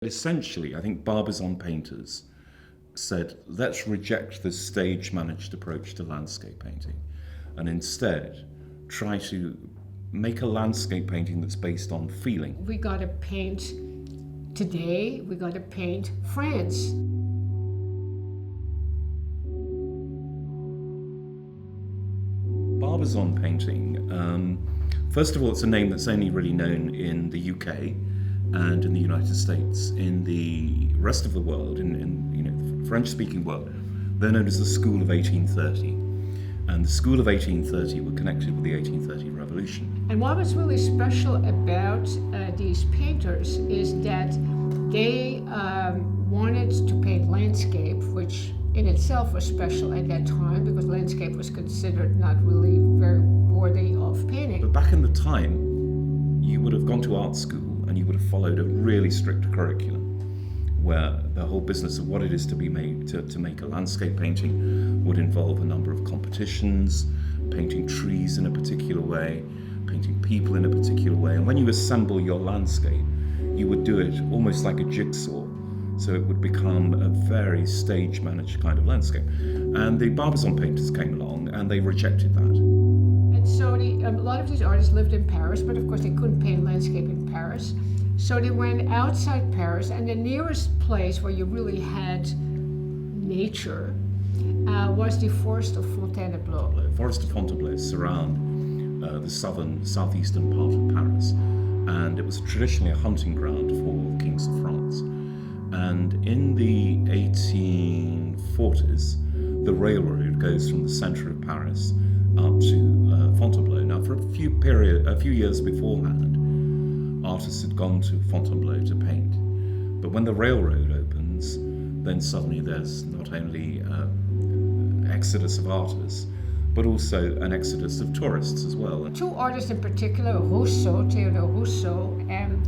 Essentially, I think Barbizon painters said, let's reject the stage-managed approach to landscape painting and instead try to make a landscape painting that's based on feeling. We got to paint today, we got to paint France. Barbizon painting, first of all, it's a name that's only really known in the UK and in the United States. In the rest of the world, in the French-speaking world, they're known as the School of 1830. And the School of 1830 were connected with the 1830 Revolution. And what was really special about these painters is that they wanted to paint landscape, which in itself was special at that time because landscape was considered not really very worthy of painting. But back in the time, you would have gone to art school and you would have followed a really strict curriculum where the whole business of what it is to be made, to make a landscape painting would involve a number of competitions, painting trees in a particular way, painting people in a particular way. And when you assemble your landscape, you would do it almost like a jigsaw. So it would become a very stage-managed kind of landscape. And the Barbizon painters came along and they rejected that. And so a lot of these artists lived in Paris, but of course they couldn't paint landscape in Paris. So they went outside Paris, and the nearest place where you really had nature was the forest of Fontainebleau. The forest of Fontainebleau surround the southeastern part of Paris, and it was traditionally a hunting ground for kings of France. And in the 1840s, the railroad goes from the center of Paris up to Fontainebleau. Now, for a few years beforehand, artists had gone to Fontainebleau to paint. But when the railroad opens, then suddenly there's not only an exodus of artists, but also an exodus of tourists as well. Two artists in particular, Theodore Rousseau and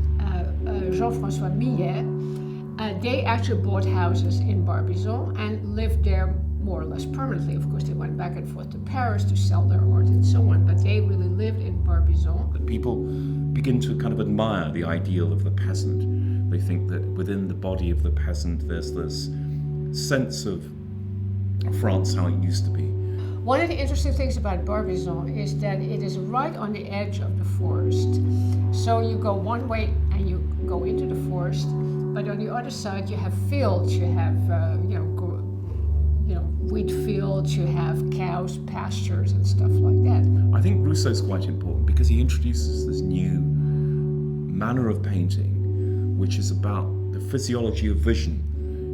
Jean-François Millet, they actually bought houses in Barbizon and lived there more or less permanently. Of course, they went back and forth to Paris to sell their art and so on, but they really lived in Barbizon. People begin to kind of admire the ideal of the peasant. They think that within the body of the peasant there's this sense of France how it used to be. One of the interesting things about Barbizon is that it is right on the edge of the forest. So you go one way and you go into the forest, but on the other side you have fields, you have wheat fields, you have cows, pastures, and stuff like that. I think Rousseau's quite important because he introduces this new manner of painting, which is about the physiology of vision,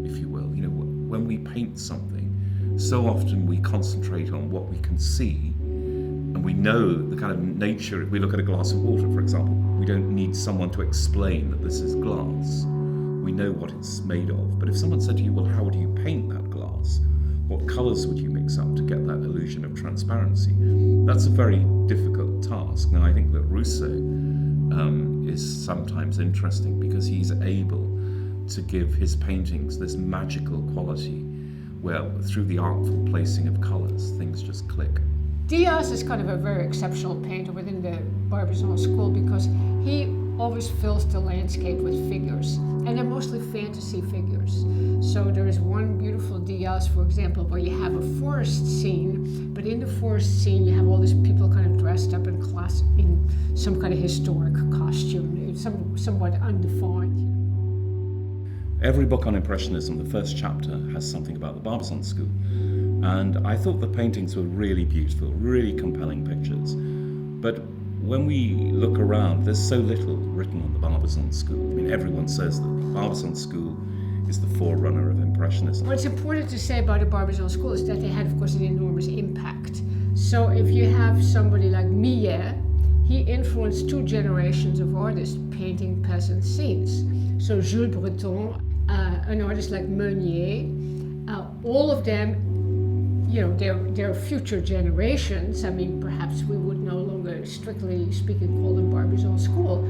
if you will. When we paint something, so often we concentrate on what we can see, and we know the kind of nature. If we look at a glass of water, for example, we don't need someone to explain that this is glass. We know what it's made of. But if someone said to you, well, how would you paint that glass? What colours would you mix up to get that illusion of transparency? That's a very difficult task. Now, I think that Rousseau is sometimes interesting because he's able to give his paintings this magical quality where, through the artful placing of colours, things just click. Diaz is kind of a very exceptional painter within the Barbizon School because he always fills the landscape with figures, and they're mostly fantasy figures. So there is one beautiful Diaz, for example, where you have a forest scene, but in the forest scene you have all these people kind of dressed up in some kind of historic costume, somewhat undefined. Every book on Impressionism, the first chapter has something about the Barbizon School. And I thought the paintings were really beautiful, really compelling pictures. But when we look around, there's so little written on the Barbizon School. I mean, everyone says that the Barbizon School is the forerunner of Impressionism. What's important to say about the Barbizon School is that they had, of course, an enormous impact. So if you have somebody like Millet, he influenced two generations of artists painting peasant scenes. So Jules Breton, an artist like Monet, all of them, they're future generations. I mean, perhaps we would no longer, strictly speaking, call them Barbizon School,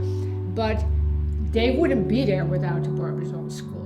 but they wouldn't be there without the Barbizon School.